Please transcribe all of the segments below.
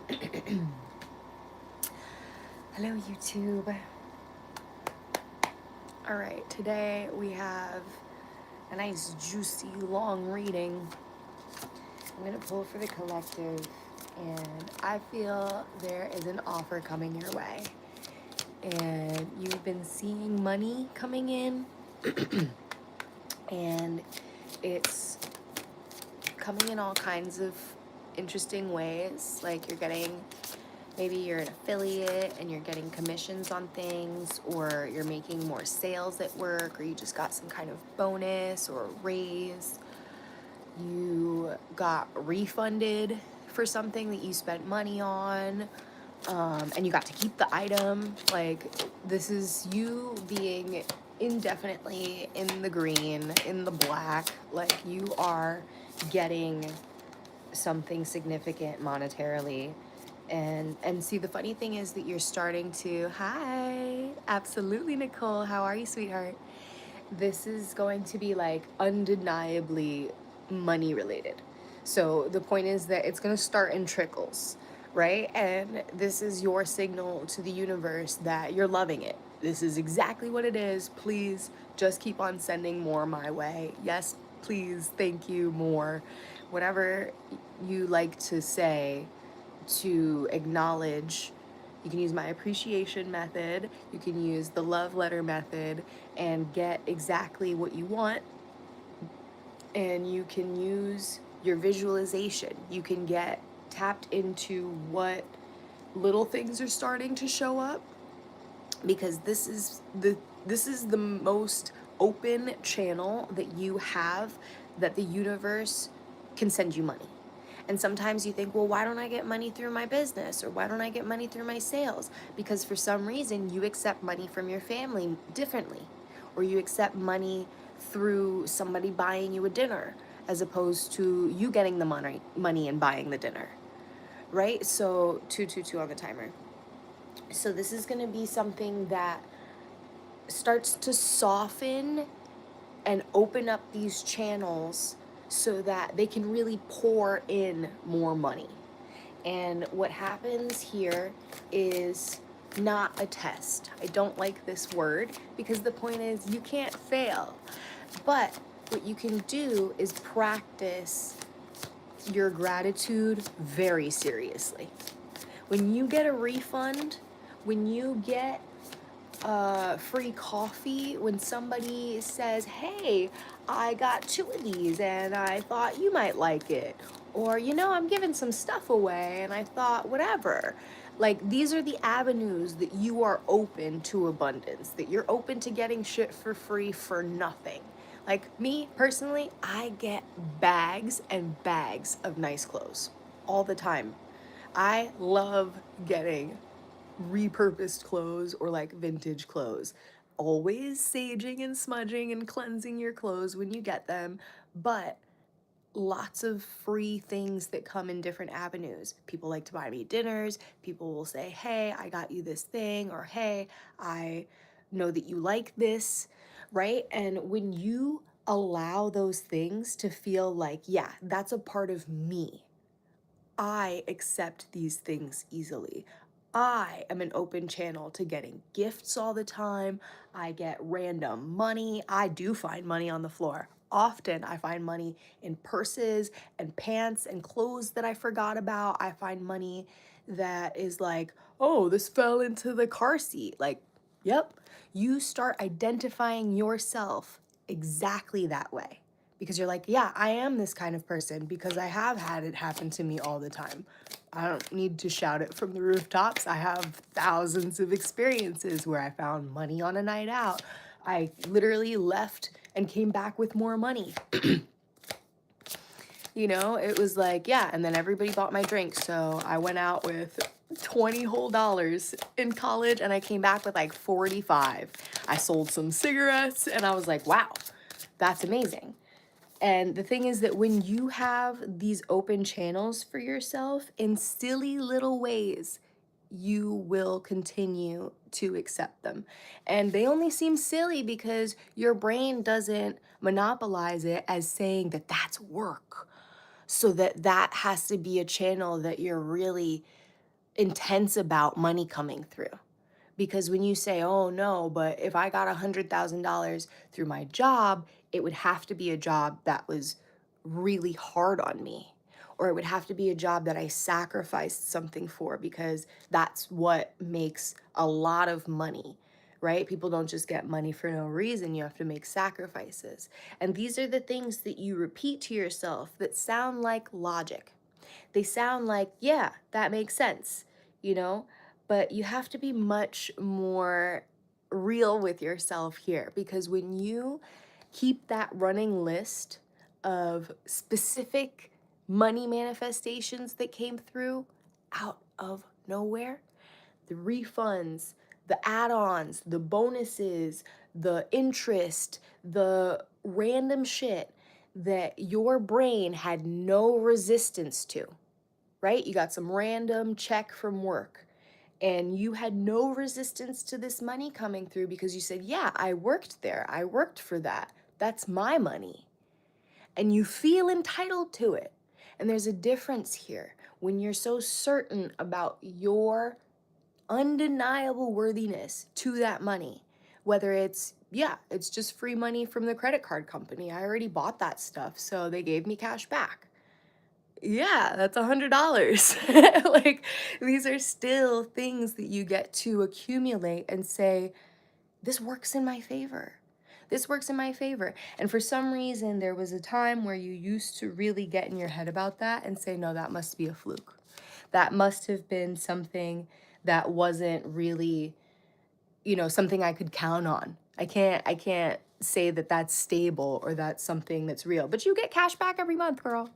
Hello, YouTube. All right, today we have a nice, juicy, long reading. I'm going to pull for the collective, and I feel there is an offer coming your way. And you've been seeing money coming in, and it's coming in all kinds of interesting ways. Like maybe you're an affiliate and you're getting commissions on things, or you're making more sales at work, or you just got some kind of bonus or raise. You got refunded for something that you spent money on, and you got to keep the item. Like, this is you being indefinitely in the green, in the black. Like, you are getting something significant monetarily. And see, the funny thing is that you're starting to, hi, absolutely, Nicole, how are you, sweetheart? This is going to be like undeniably money related. So the point is that it's going to start in trickles, right? And this is your signal to the universe that you're loving it. This is exactly what it is. Please just keep on sending more my way. Yes, please, thank you, more. Whatever you like to say to acknowledge. You can use my appreciation method, you can use the love letter method and get exactly what you want. And you can use your visualization. You can get tapped into what little things are starting to show up, because this is the most open channel that you have, that the universe can send you money. And sometimes you think, well, why don't I get money through my business? Or why don't I get money through my sales? Because for some reason you accept money from your family differently. Or you accept money through somebody buying you a dinner, as opposed to you getting the money and buying the dinner. Right? So 222 on the timer. So this is going to be something that starts to soften and open up these channels so that they can really pour in more money. And what happens here is not a test. I don't like this word, because the point is you can't fail. But what you can do is practice your gratitude very seriously. When you get a refund, when you get free coffee, when somebody says, hey, I got 2 of these and I thought you might like it, or I'm giving some stuff away and I thought whatever. Like, these are the avenues that you are open to abundance, that you're open to getting shit for free for nothing. Like me personally, I get bags and bags of nice clothes all the time. I love getting repurposed clothes or like vintage clothes. Always saging and smudging and cleansing your clothes when you get them, but lots of free things that come in different avenues. People like to buy me dinners. People will say, hey, I got you this thing, or hey, I know that you like this, right? And when you allow those things to feel like, yeah, that's a part of me, I accept these things easily. I am an open channel to getting gifts all the time. I get random money. I do find money on the floor. Often I find money in purses and pants and clothes that I forgot about. I find money that is like, oh, this fell into the car seat. Like, yep. You start identifying yourself exactly that way, because you're like, yeah, I am this kind of person because I have had it happen to me all the time. I don't need to shout it from the rooftops. I have thousands of experiences where I found money on a night out. I literally left and came back with more money. It was like, yeah, and then everybody bought my drink, so I went out with 20 whole dollars in college, and I came back with like 45. I sold some cigarettes, and I was like, wow, that's amazing. And the thing is that when you have these open channels for yourself in silly little ways, you will continue to accept them. And they only seem silly because your brain doesn't monopolize it as saying that that's work. So that has to be a channel that you're really intense about money coming through. Because when you say, oh no, but if I got $100,000 through my job, it would have to be a job that was really hard on me. Or it would have to be a job that I sacrificed something for, because that's what makes a lot of money, right? People don't just get money for no reason. You have to make sacrifices. And these are the things that you repeat to yourself that sound like logic. They sound like, yeah, that makes sense, you know? But you have to be much more real with yourself here, because when you keep that running list of specific money manifestations that came through out of nowhere, the refunds, the add-ons, the bonuses, the interest, the random shit that your brain had no resistance to, right? You got some random check from work and you had no resistance to this money coming through because you said, yeah, I worked there. I worked for that. That's my money. And you feel entitled to it. And there's a difference here when you're so certain about your undeniable worthiness to that money. Whether it's, yeah, it's just free money from the credit card company. I already bought that stuff, so they gave me cash back. Yeah, that's $100. Like, these are still things that you get to accumulate and say, this works in my favor. This works in my favor. And for some reason, there was a time where you used to really get in your head about that and say, no, that must be a fluke. That must have been something that wasn't really, something I could count on. I can't say that that's stable or that's something that's real. But you get cash back every month, girl.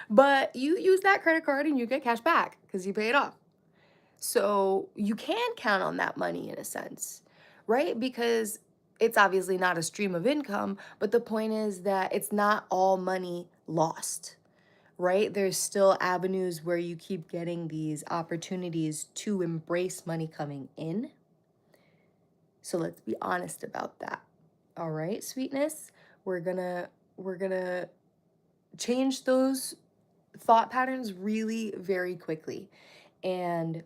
But you use that credit card and you get cash back because you pay it off. So you can count on that money in a sense, right? Because it's obviously not a stream of income, but the point is that it's not all money lost, right? There's still avenues where you keep getting these opportunities to embrace money coming in. So let's be honest about that. All right, sweetness, we're gonna change those thought patterns really very quickly. And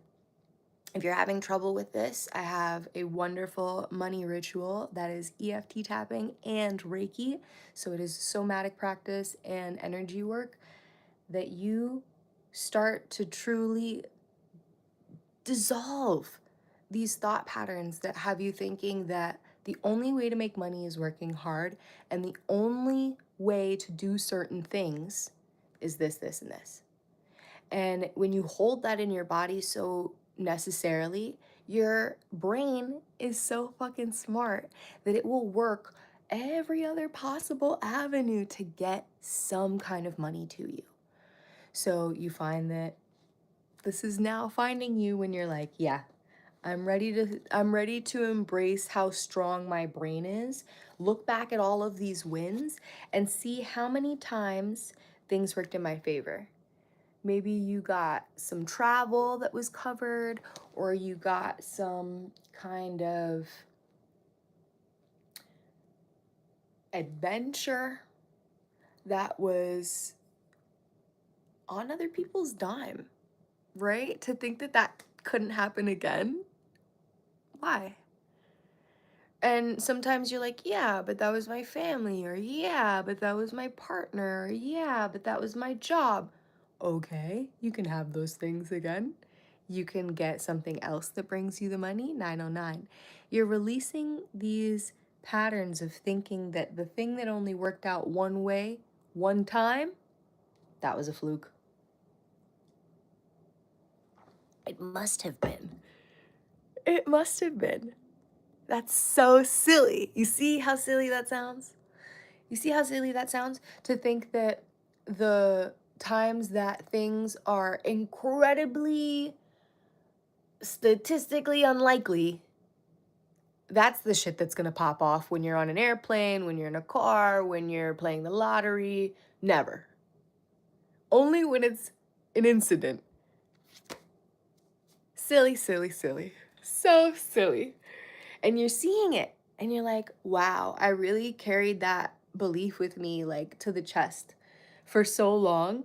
if you're having trouble with this, I have a wonderful money ritual that is EFT tapping and Reiki. So it is somatic practice and energy work that you start to truly dissolve these thought patterns that have you thinking that the only way to make money is working hard, and the only way to do certain things is this, this, and this. And when you hold that in your body so necessarily, your brain is so fucking smart that it will work every other possible avenue to get some kind of money to you. So you find that this is now finding you when you're like, yeah, I'm ready to embrace how strong my brain is. Look back at all of these wins and see how many times things worked in my favor. Maybe you got some travel that was covered, or you got some kind of adventure that was on other people's dime, right? To think that that couldn't happen again. Why? And sometimes you're like, yeah, but that was my family, or yeah, but that was my partner, or yeah, but that was my job. Okay, you can have those things again. You can get something else that brings you the money. 909. You're releasing these patterns of thinking that the thing that only worked out one way, one time, that was a fluke. It must have been. It must have been. That's so silly. You see how silly that sounds? You see how silly that sounds? To think that the times that things are incredibly statistically unlikely, that's the shit that's gonna pop off when you're on an airplane, when you're in a car, when you're playing the lottery. Never. Only when it's an incident. Silly, silly, silly. So silly. And you're seeing it and you're like, wow, I really carried that belief with me like to the chest for so long.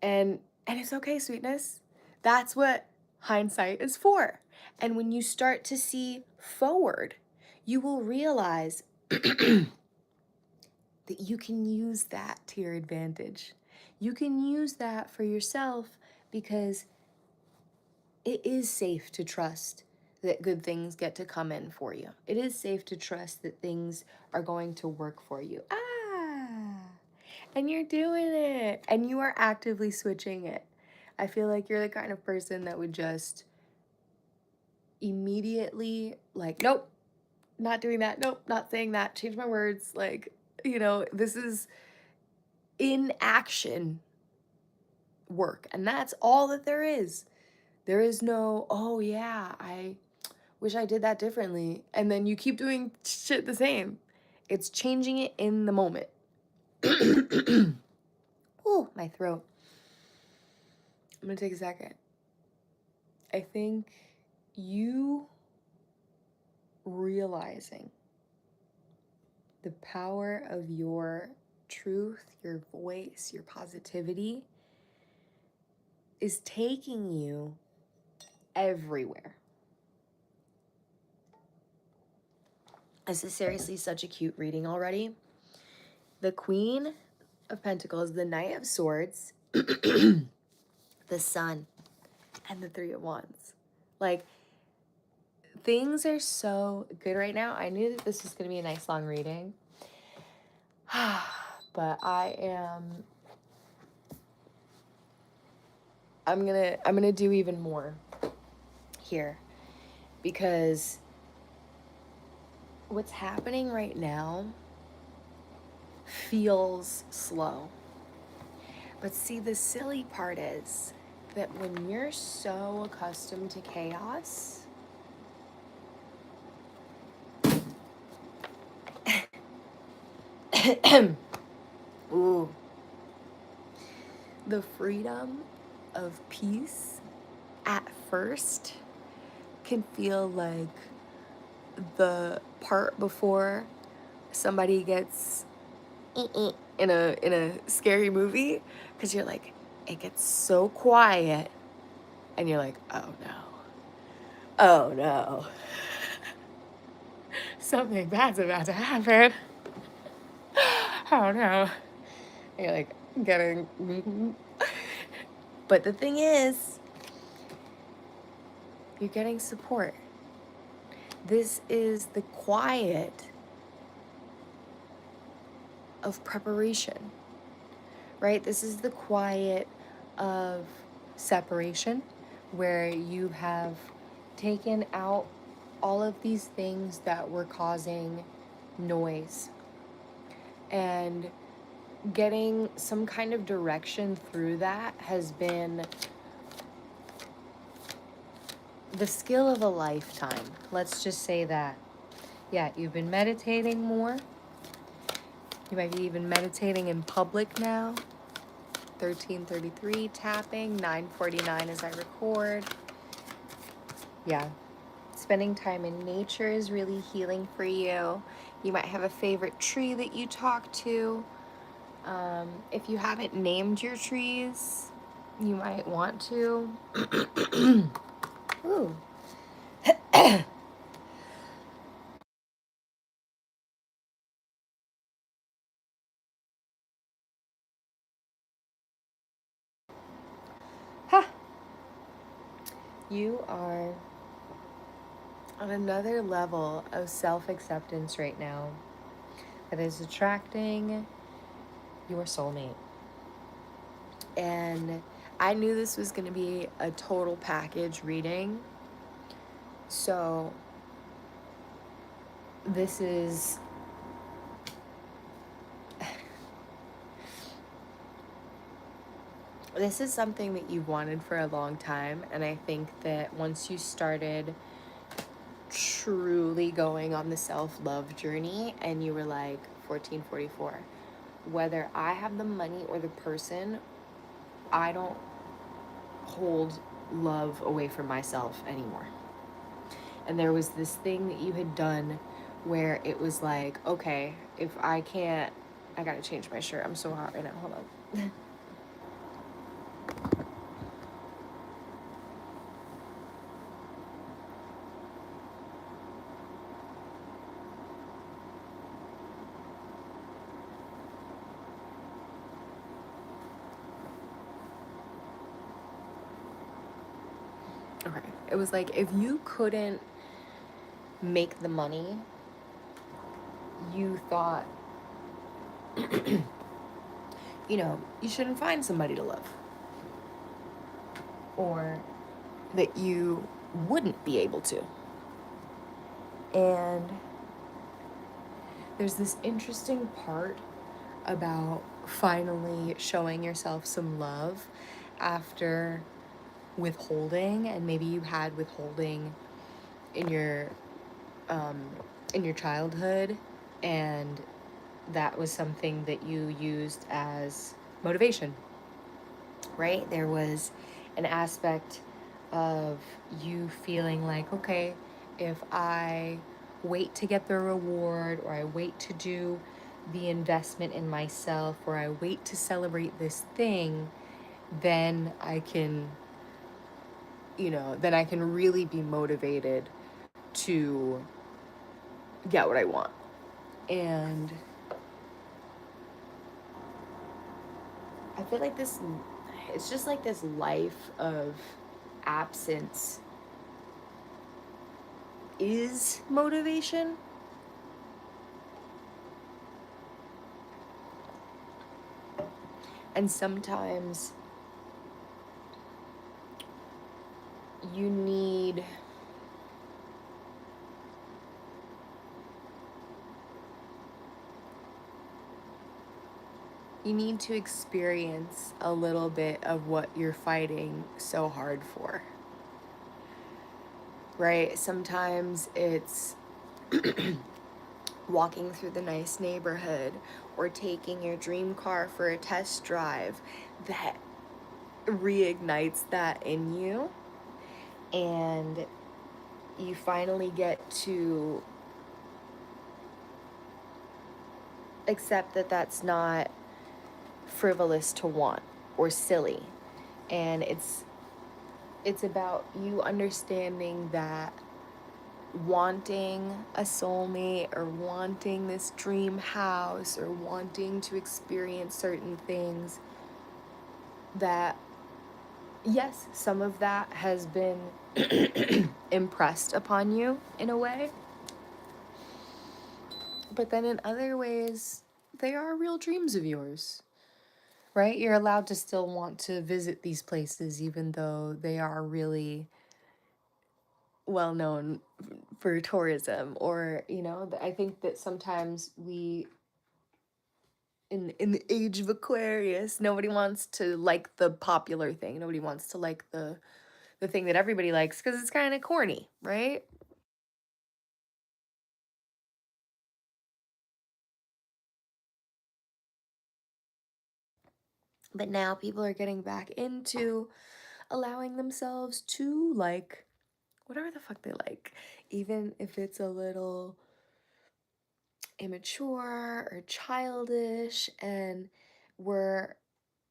And And it's okay, sweetness. That's what hindsight is for. And when you start to see forward, you will realize that you can use that to your advantage. You can use that for yourself because it is safe to trust that good things get to come in for you. It is safe to trust that things are going to work for you. And you're doing it. And you are actively switching it. I feel like you're the kind of person that would just immediately, like, nope, not doing that. Nope, not saying that. Change my words. Like, this is in action work. And that's all that there is. There is no, oh yeah, I wish I did that differently. And then you keep doing shit the same. It's changing it in the moment. Ooh, my throat. I'm gonna take a second. I think you realizing the power of your truth, your voice, your positivity is taking you everywhere. This is seriously such a cute reading already. The Queen of Pentacles, the Knight of Swords, the Sun, and the Three of Wands. Like, things are so good right now. I knew that this was going to be a nice long reading. But I'm gonna do even more here, because what's happening right now feels slow. But see, the silly part is that when you're so accustomed to chaos, ooh, the freedom of peace at first can feel like the part before somebody gets in a scary movie, because you're like, it gets so quiet and you're like, oh no, something bad's about to happen. Oh no. And you're like getting but the thing is, you're getting support. This is the quiet of preparation, right? This is the quiet of separation, where you have taken out all of these things that were causing noise, and getting some kind of direction through that has been the skill of a lifetime. Let's just say that. Yeah, you've been meditating more. You might be even meditating in public now. 13:33 tapping, 9:49 as I record. Yeah. Spending time in nature is really healing for you. You might have a favorite tree that you talk to. If you haven't named your trees, you might want to. Ooh. Ha! You are on another level of self-acceptance right now that is attracting your soulmate. And I knew this was going to be a total package reading. So this is something that you've wanted for a long time. And I think that once you started truly going on the self-love journey and you were like 1444, whether I have the money or the person, I don't hold love away from myself anymore. And there was this thing that you had done where it was like, okay, if I can't, I gotta change my shirt. I'm so hot right now. Hold on. Okay. It was like, if you couldn't make the money, you thought, you shouldn't find somebody to love. Or that you wouldn't be able to. And there's this interesting part about finally showing yourself some love after withholding, and maybe you had withholding in your um, in your childhood, and that was something that you used as motivation, right? There was an aspect of you feeling like, okay, if I wait to get the reward, or I wait to do the investment in myself, or I wait to celebrate this thing, then I can, then I can really be motivated to get what I want. And I feel like it's just like this life of absence is motivation. And sometimes you need to experience a little bit of what you're fighting so hard for. Right? Sometimes it's walking through the nice neighborhood or taking your dream car for a test drive that reignites that in you, and you finally get to accept that that's not frivolous to want or silly. And it's about you understanding that wanting a soulmate, or wanting this dream house, or wanting to experience certain things, that yes, some of that has been impressed upon you in a way, but then in other ways they are real dreams of yours, right? You're allowed to still want to visit these places even though they are really well known for tourism. Or I think that sometimes we, in the age of Aquarius, nobody wants to like the popular thing. Nobody wants to like the thing that everybody likes, because it's kind of corny, right? But now people are getting back into allowing themselves to like whatever the fuck they like, even if it's a little immature or childish. And we're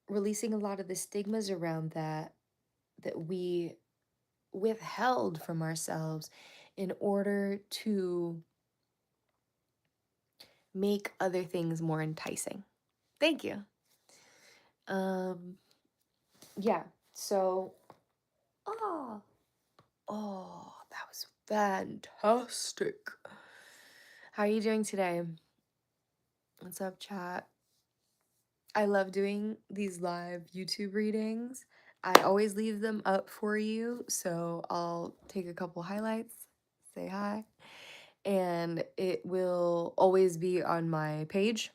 releasing a lot of the stigmas around that we withheld from ourselves in order to make other things more enticing. Thank you. Um yeah. So, oh, that was fantastic. How are you doing today? What's up, chat? I love doing these live YouTube readings. I always leave them up for you, so I'll take a couple highlights, say hi, and it will always be on my page.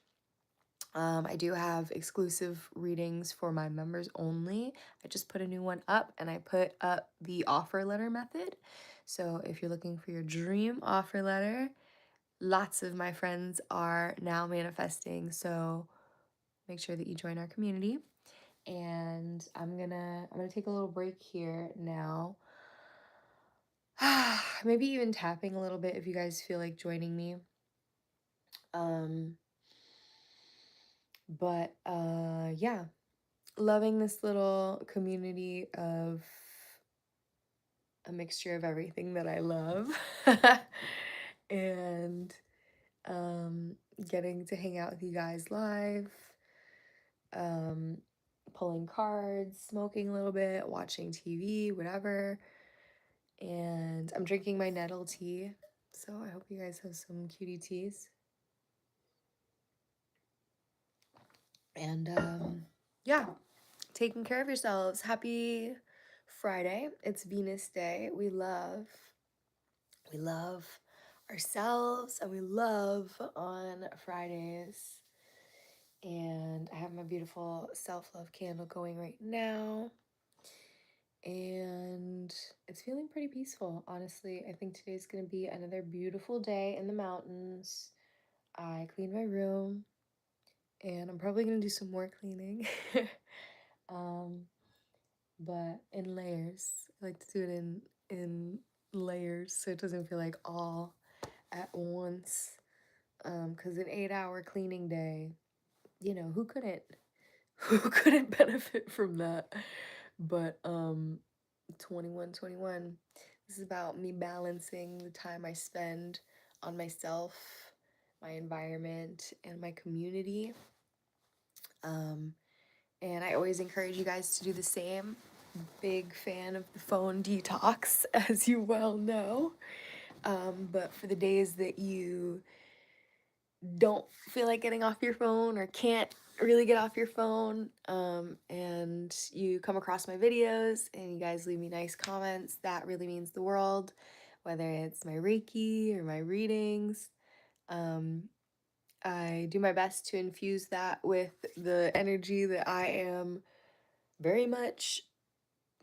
I do have exclusive readings for my members only. I just put a new one up, and I put up the offer letter method. So if you're looking for your dream offer letter, lots of my friends are now manifesting, so make sure that you join our community. And I'm gonna take a little break here now. Maybe even tapping a little bit if you guys feel like joining me. Um yeah, loving this little community of a mixture of everything that I love. And getting to hang out with you guys live, um pulling cards, smoking a little bit, watching TV, whatever. And I'm drinking my nettle tea. So I hope you guys have some cutie teas. And yeah, taking care of yourselves. Happy Friday. It's Venus Day. We love ourselves, and we love on Fridays. And I have my beautiful self-love candle going right now. And it's feeling pretty peaceful, honestly. I think today's gonna be another beautiful day in the mountains. I cleaned my room, and I'm probably gonna do some more cleaning. um, but in layers. I like to do it in layers so it doesn't feel like all at once. Because an 8-hour cleaning day, you know, who couldn't who couldn't benefit from that? But 2121, this is about me balancing the time I spend on myself, my environment, and my community. And I always encourage you guys to do the same. Big fan of the phone detox, as you well know. But for the days that you don't feel like getting off your phone or can't really get off your phone, and you come across my videos and you guys leave me nice comments, that really means the world. Whether it's my Reiki or my readings, I do my best to infuse that with the energy that I am very much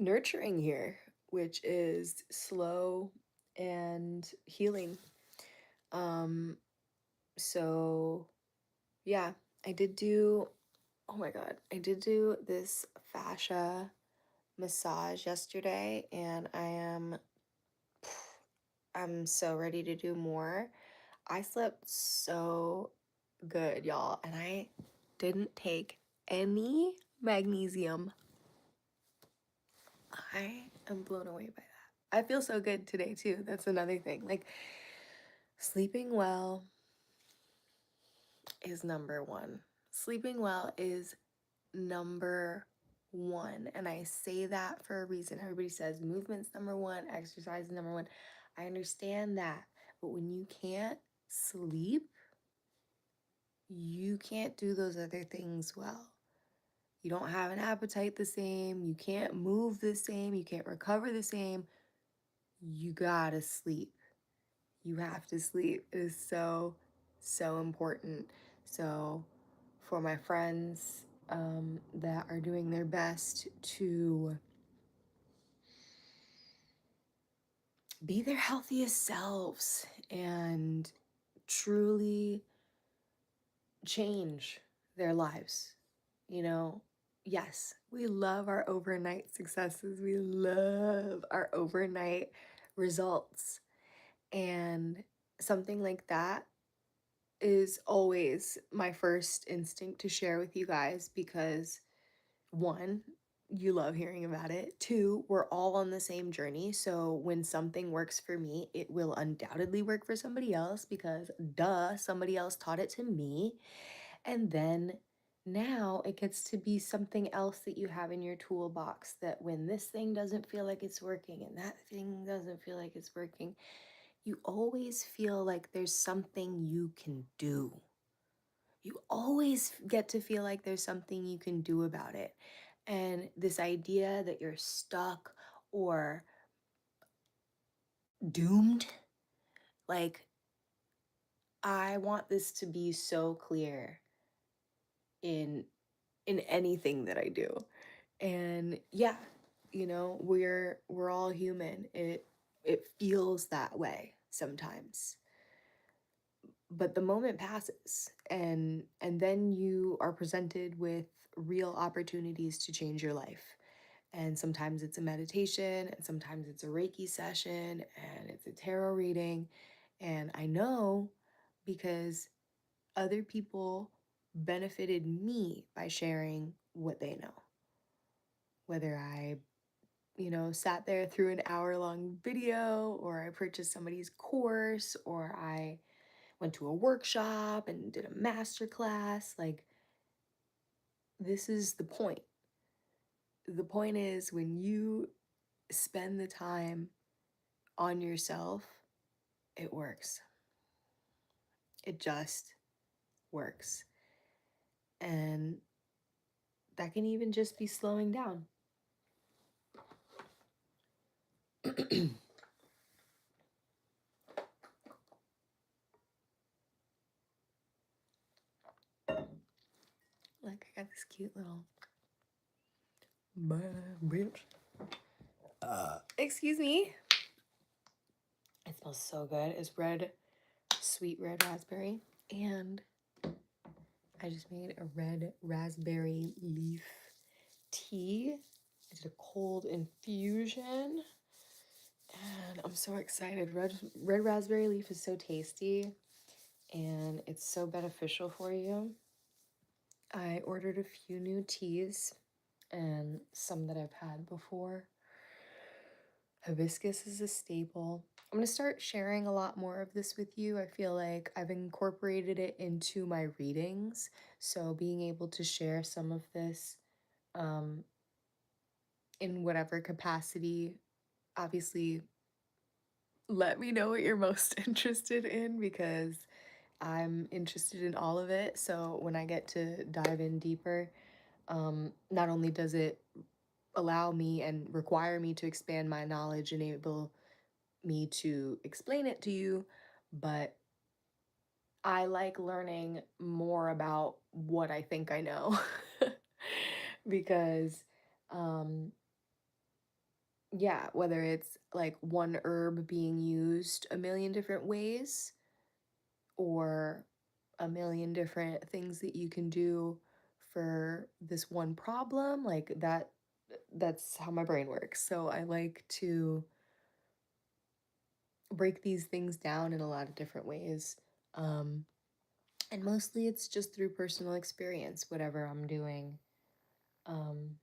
nurturing here, which is slow and healing. So yeah, I did do, oh my God, I did do this fascia massage yesterday, and I'm so ready to do more. I slept so good, y'all, and I didn't take any magnesium. I am blown away by that. I feel so good today too. That's another thing. Like, sleeping well is number one. Sleeping well is number one. And I say that for a reason. Everybody says movement's number one, exercise is number one. I understand that. But when you can't sleep, you can't do those other things well. You don't have an appetite the same. You can't move the same. You can't recover the same. You gotta sleep. You have to sleep. It is so, so important. So, for my friends that are doing their best to be their healthiest selves and truly change their lives, you know, yes, we love our overnight successes. We love our overnight results. And something like that is always my first instinct to share with you guys because, one, you love hearing about it. Two, we're all on the same journey. So when something works for me, it will undoubtedly work for somebody else because, duh, somebody else taught it to me. And then now it gets to be something else that you have in your toolbox, that when this thing doesn't feel like it's working and that thing doesn't feel like it's working, you always feel like there's something you can do. You always get to feel like there's something you can do about it. And this idea that you're stuck or doomed, like, I want this to be so clear in anything that I do. And yeah, you know, we're all human. It feels that way sometimes. But the moment passes, and then you are presented with real opportunities to change your life. And sometimes it's a meditation, and sometimes it's a Reiki session, and it's a tarot reading. And I know because other people benefited me by sharing what they know. Whether I, you know, sat there through an hour-long video, or I purchased somebody's course, or I went to a workshop and did a master class. Like, this is the point. The point is, when you spend the time on yourself, it works. It just works. And that can even just be slowing down. Like, I got this cute little bitch. Excuse me. It smells so good. It's sweet red raspberry. And I just made a red raspberry leaf tea. I did a cold infusion. And I'm so excited. Red raspberry leaf is so tasty. And it's so beneficial for you. I ordered a few new teas and some that I've had before. Hibiscus is a staple. I'm going to start sharing a lot more of this with you. I feel like I've incorporated it into my readings. So being able to share some of this in whatever capacity, obviously, let me know what you're most interested in because I'm interested in all of it. So when I get to dive in deeper, not only does it allow me and require me to expand my knowledge, enable me to explain it to you, but I like learning more about what I think I know because yeah, whether it's like one herb being used a million different ways or a million different things that you can do for this one problem, like that's how my brain works. So I like to break these things down in a lot of different ways. And mostly it's just through personal experience, whatever I'm doing. Um,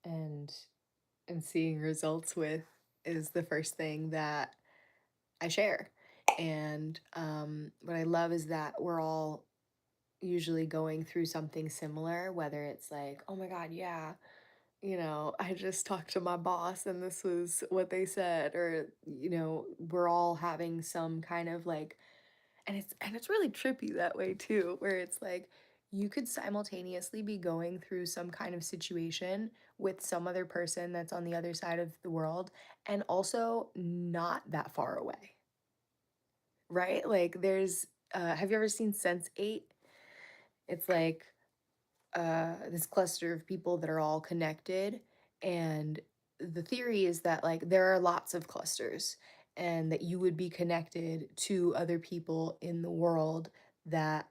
and seeing results with is the first thing that I share. And what I love is that we're all usually going through something similar, whether it's like, oh my God, yeah, I just talked to my boss and this was what they said, or, we're all having some kind of like, and it's really trippy that way too, where it's like you could simultaneously be going through some kind of situation with some other person that's on the other side of the world and also not that far away. Right? Like there's have you ever seen Sense8? It's like this cluster of people that are all connected, and the theory is that like there are lots of clusters and that you would be connected to other people in the world that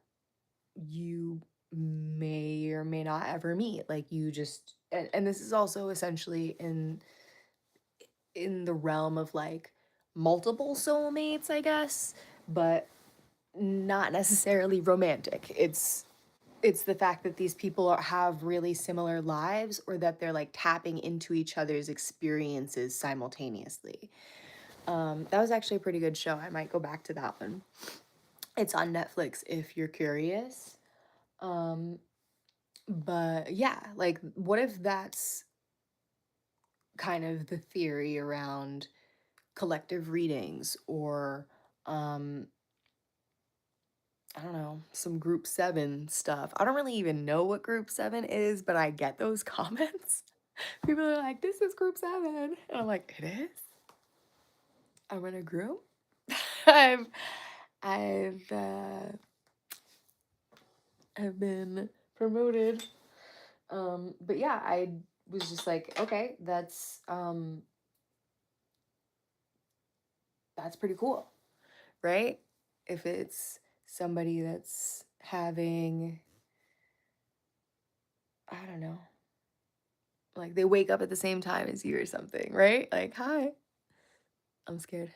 you may or may not ever meet, like you just and this is also essentially in the realm of like multiple soulmates, I guess, but not necessarily romantic. It's the fact that these people have really similar lives, or that they're like tapping into each other's experiences simultaneously. That was actually a pretty good show. I might go back to that one. It's on Netflix if you're curious. But yeah, like what if that's kind of the theory around collective readings, or I don't know, some group 7 stuff. I don't really even know what group 7 is, but I get those comments. People are like, this is group 7. And I'm like, it is? I'm in a group? I've I've uh I've been promoted. But yeah, I was just like, okay, that's pretty cool, right? If it's somebody that's having, I don't know, like they wake up at the same time as you or something, right? Like, hi, I'm scared.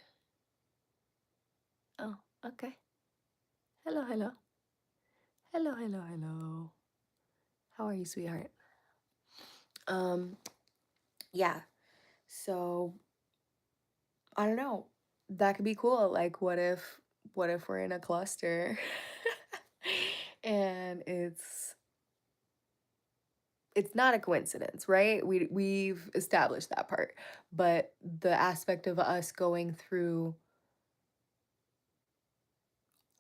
Oh, okay. Hello, hello. Hello, hello, hello. How are you, sweetheart? Um, yeah. So, I don't know. That could be cool. Like, what if we're in a cluster and it's not a coincidence, right? We've established that part. But the aspect of us going through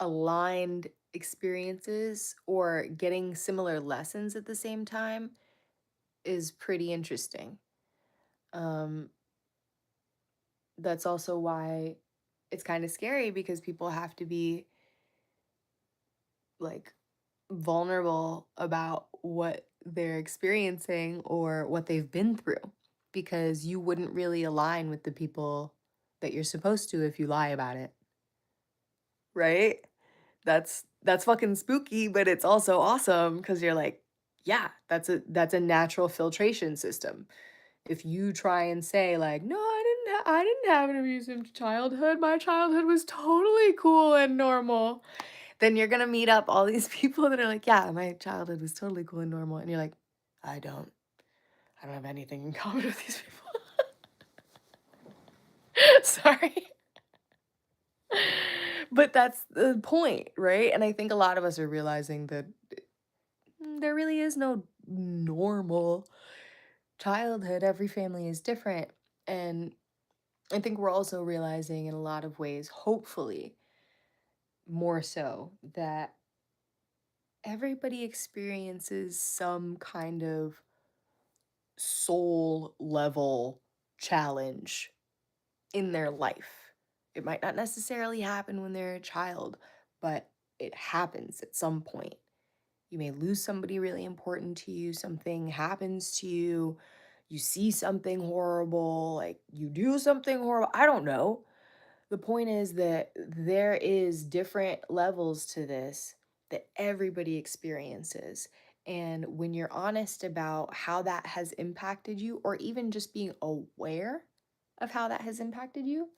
aligned experiences or getting similar lessons at the same time is pretty interesting. Um, that's also why it's kind of scary because people have to be like vulnerable about what they're experiencing or what they've been through because you wouldn't really align with the people that you're supposed to if you lie about it, right? That's fucking spooky, but it's also awesome because you're like, yeah, that's a natural filtration system. If you try and say like, no, I didn't have an abusive childhood. My childhood was totally cool and normal. Then you're gonna meet up all these people that are like, yeah, my childhood was totally cool and normal. And you're like, I don't. I don't have anything in common with these people. Sorry. But that's the point, right? And I think a lot of us are realizing that there really is no normal childhood. Every family is different. And I think we're also realizing in a lot of ways, hopefully, more so, that everybody experiences some kind of soul level challenge in their life. It might not necessarily happen when they're a child, but it happens at some point. You may lose somebody really important to you, something happens to you, you see something horrible, like you do something horrible. I don't know. The point is that there is different levels to this that everybody experiences. And when you're honest about how that has impacted you, or even just being aware of how that has impacted you,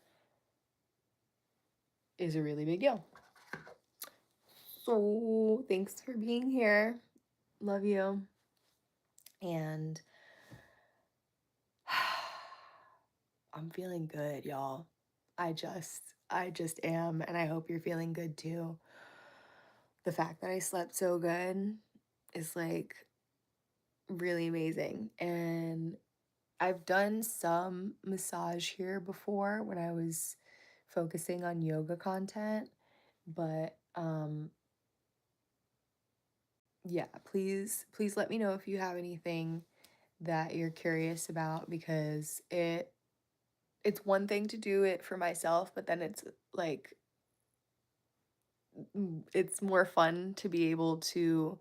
is a really big deal. So, thanks for being here. Love you. And I'm feeling good, y'all. I just am, and I hope you're feeling good too. The fact that I slept so good is like really amazing. And I've done some massage here before when I was focusing on yoga content, but yeah, please let me know if you have anything that you're curious about because it's one thing to do it for myself, but then it's like it's more fun to be able to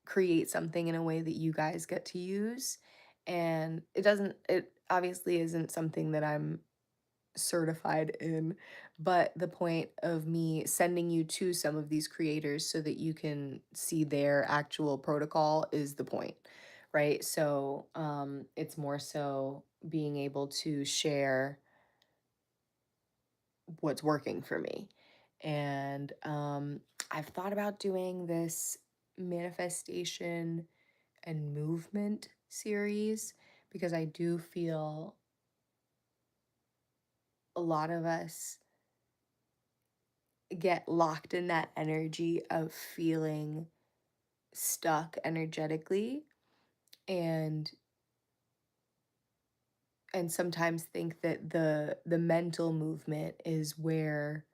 create something in a way that you guys get to use. And it obviously isn't something that I'm certified in, but the point of me sending you to some of these creators so that you can see their actual protocol is the point, right? So it's more so being able to share what's working for me. And I've thought about doing this manifestation and movement series because I do feel a lot of us get locked in that energy of feeling stuck energetically and sometimes think that the mental movement is where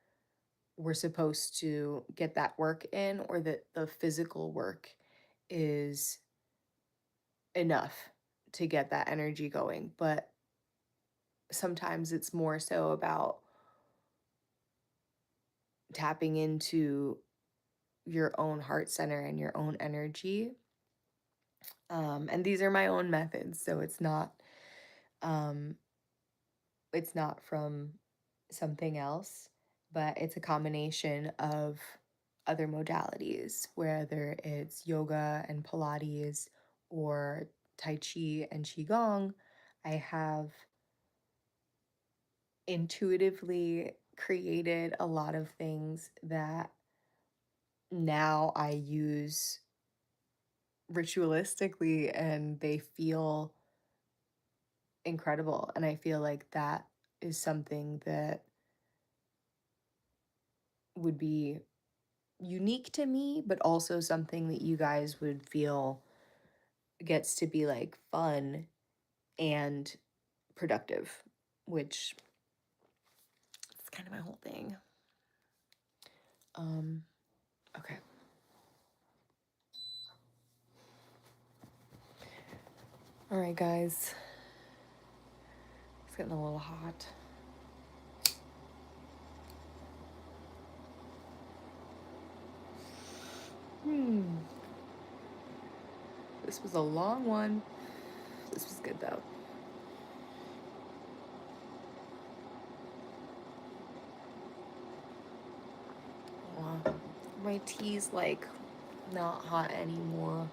we're supposed to get that work in or that the physical work is enough to get that energy going. But sometimes it's more so about tapping into your own heart center and your own energy. And these are my own methods, so um, it's not from something else, but it's a combination of other modalities, whether it's yoga and Pilates or Tai Chi and Qigong. I have intuitively created a lot of things that now I use ritualistically and they feel incredible. And I feel like that is something that would be unique to me, but also something that you guys would feel gets to be like fun and productive, which is kind of my whole thing. Okay. All right, guys. It's getting a little hot. This was a long one. This was good though. My tea's like not hot anymore.